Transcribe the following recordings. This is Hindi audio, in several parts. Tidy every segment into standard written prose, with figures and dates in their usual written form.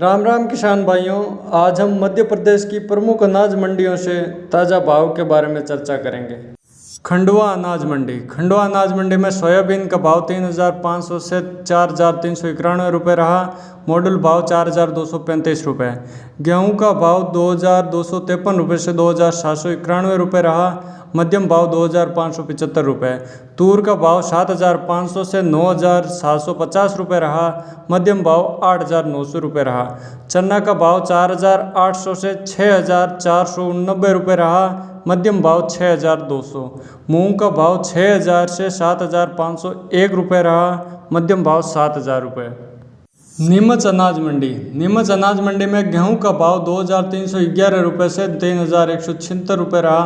राम राम किसान भाइयों, आज हम मध्य प्रदेश की प्रमुख अनाज मंडियों से ताज़ा भाव के बारे में चर्चा करेंगे। खंडवा अनाज मंडी में सोयाबीन का भाव 3,500 से 4,391 रुपये रहा। मॉडल भाव 4,235 रुपये। गेहूं का भाव 2,253 रुपये से 2,791 रुपये रहा। मध्यम भाव 2,575 रुपये। तूर का भाव 7,500 से 9,750 रुपये रहा। मध्यम भाव 8,900 रुपये रहा। चना का भाव 4,800 से 6,489 रुपये रहा। मध्यम भाव 6,200। मूंग का भाव 6,000 से 7,501 रुपये रहा। मध्यम भाव 7,000 रुपये। नीमच अनाज मंडी में गेहूं का भाव 2,311 रुपये से 3,176 रुपये रहा।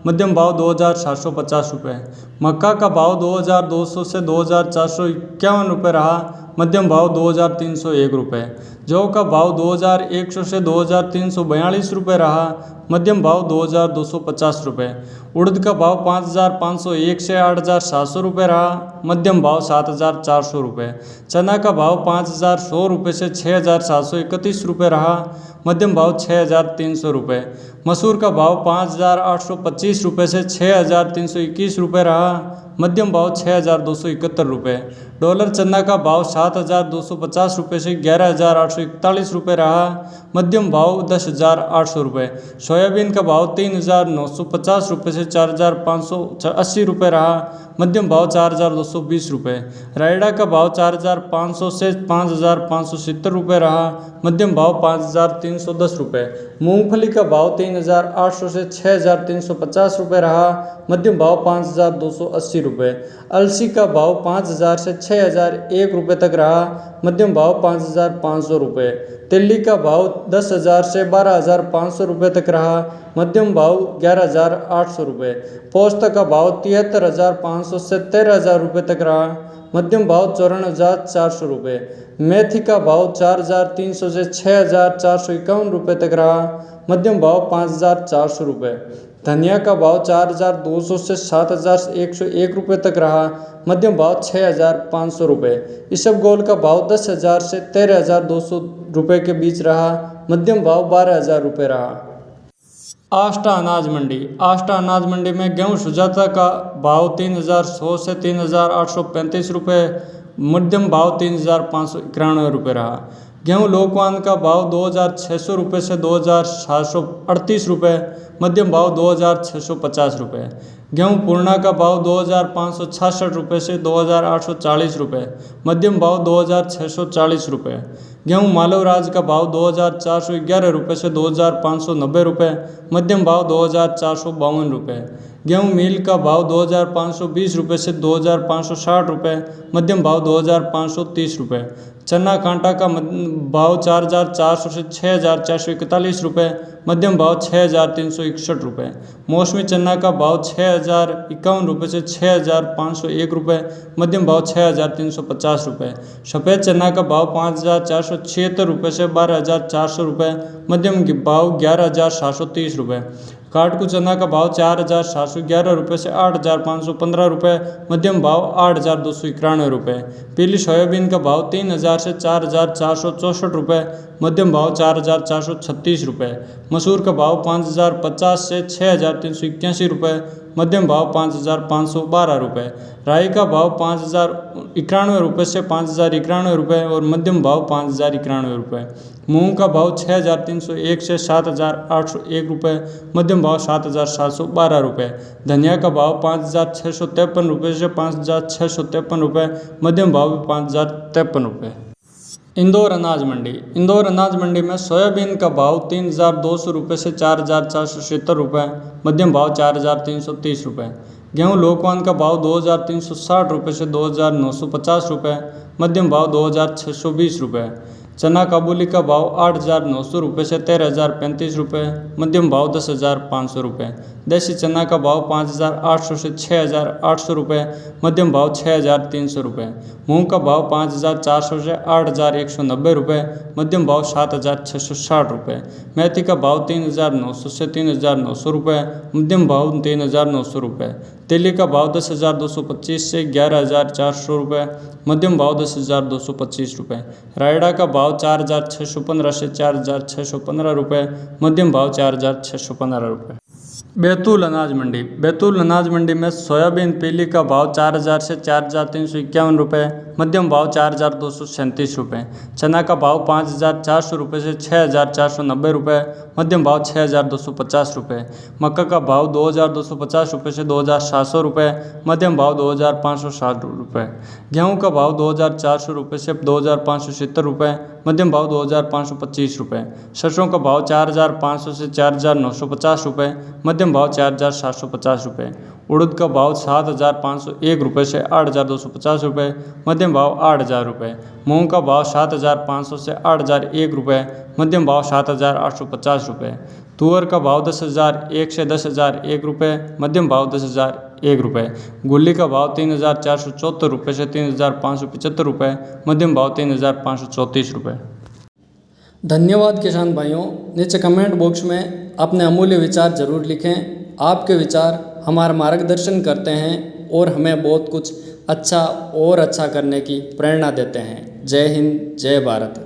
मध्यम भाव 2,750 रुपये। मक्का का भाव 2,200 से 2,451 रुपये रहा। मध्यम भाव 2,301 रुपये। जौ का भाव 2,100 से 2,342 रुपये रहा। मध्यम भाव 2,250 रुपये। उड़द का भाव 5,501 से 8,700 रुपये रहा। मध्यम भाव 7,400 रुपये। चना का भाव 5,100 रुपये से 6,731 रुपये रहा। मध्यम भाव 6,300 रुपये। मसूर का भाव 5,825 रुपये से 6,321 रुपये रहा। मध्यम भाव 6,271 रुपये। डॉलर चना का भाव 7,250 रुपये से 11,841 रुपये रहा। मध्यम भाव 10,800 रुपये। सोयाबीन का भाव 3,950 रुपये से 4,580 रुपये रहा। मध्यम भाव 4,220 रुपये। रायडा का भाव 4,500 से 5,570 रुपये रहा। मध्यम भाव 5,310 रुपये। मूंगफली का भाव 3,800 से 6,350 रुपये रहा। मध्यम भाव 5,280 रुपये। अलसी का भाव 5,000 से 6,001 रुपये तक रहा। मध्यम भाव 5,500 रुपये। तिल्ली का भाव 10,000 से 12,500 रुपये तक रहा। मध्यम भाव 11,800 रुपये। पोस्त का भाव 73,500 से 13,000 रुपये तक रहा। मध्यम भाव 54,400 रुपये। मेथी का भाव 4,300 से 6,451 रुपये तक रहा। मध्यम भाव 5,400 रुपये। धनिया का भाव 4,200 से 7,101 रुपये तक रहा। मध्यम भाव 6,500 रुपये। इसबगोल का भाव 10,000 से 13,200 रुपये के बीच रहा। मध्यम भाव 12,000 रुपये रहा। आष्टा अनाज मंडी में गेहूं सुजाता का भाव 3,100 से 3,835 रुपये। मध्यम भाव 3,591 रुपये रहा। गेहूं लोकवान का भाव 2,600 रुपये से 2,738 रुपये। मध्यम भाव 2,650 रुपये। गेहूं पूर्णा का भाव 2,566 रुपये से 2,840 रुपये। मध्यम भाव 2,640 रुपये। गेहूं मालवराज का भाव 2,411 रुपये से 2,590 रुपये। मध्यम भाव 2,452 रुपये। गेहूं मील का भाव 2,520 रुपये से 2,560 रुपये। मध्यम भाव 2,530 रुपये। चना कांटा का भाव 4,400 से 6,441 रुपये। मध्यम भाव 6,361 रुपये। मौसमी चना का भाव 6,051 रुपये से 6,501 रुपये। मध्यम भाव 6,350 रुपये। सफ़ेद चना का भाव 5,476 रुपये से 12,400 रुपये। मध्यम भाव 11,730 रुपये। काटकू चना का भाव 4,711 रुपये से 8,515 रुपये। मध्यम भाव 8,291 रुपये। पीली सोयाबीन का भाव 3,000 से 4,464 रुपये। मध्यम भाव 4,436 रुपये। मसूर का भाव 5,050 से 6,381 रुपये। मध्यम भाव 5,512 रुपये। राई का भाव 5,091 रुपये से 5,091 रुपये और मध्यम भाव 5,091 रुपये। मूंग का भाव 6,301 से 7,801 रुपये। मध्यम भाव 7,712 रुपये। धनिया का भाव 5,653 रुपये से 5,653 रुपये। मध्यम भाव 5,053 रुपये। इंदौर अनाज मंडी में सोयाबीन का भाव 3,200 रुपये से 4,470 रुपये। मध्यम भाव 4,330 रुपये। गेहूं लोकवान का भाव 2,360 रुपये से 2,950 रुपये। मध्यम भाव 2,620 रुपये। चना काबुली का भाव 8,900 रुपये से 13,035 रुपये। मध्यम भाव 10,500 रुपये। देसी चना का भाव 5,800 से 6,800 रुपये। मध्यम भाव 6,300 रुपये। मूंग का भाव 5,400 से 8,190 रुपये। मध्यम भाव 7,660 रुपये। मेथी का भाव 3,900 से 3,900 रुपये। मध्यम भाव 3,900 रुपये। तेली का भाव 10,225 से 11,400 रुपये, मध्यम भाव 10,225 रुपये। रायड़ा का भाव 4,615 से 4,615 रुपये, मध्यम भाव 4,615 रुपये। बैतूल अनाज मंडी। बैतूल अनाज मंडी में सोयाबीन पीली का भाव 4,000 से 4,351 रुपये, मध्यम भाव 4,237 रुपये। चना का भाव 5,400 रुपये से 6,490 रुपये, मध्यम भाव 6,250 रुपये। मक्का का भाव 2,250 रुपये से 2,700 रुपये, मध्यम भाव 2,560 रुपये। गेहूँ का भाव 2,400 रुपये से 2,570 रुपये, मध्यम भाव 2,525 रुपये। सरसों का भाव 4,500 से 4,950 रुपये, मध्यम भाव 4,750 रुपये। उड़द का भाव 7,501 रुपये से 8,250 रुपये, मध्यम भाव 8,000 रुपये। मूंग का भाव 7,500 से 8,001 रुपये, मध्यम भाव 7,850 रुपये। तुअर का भाव 10,001 से 10,001 रुपये, मध्यम भाव 10,001 रुपये। गुल्ली का भाव 3,474 रुपये से 3,575 रुपये, मध्यम भाव 3,534 रुपये। धन्यवाद किसान भाइयों। नीचे कमेंट बॉक्स में अपने अमूल्य विचार जरूर लिखें। आपके विचार हमारा मार्गदर्शन करते हैं और हमें बहुत कुछ अच्छा और अच्छा करने की प्रेरणा देते हैं। जय हिंद, जय भारत।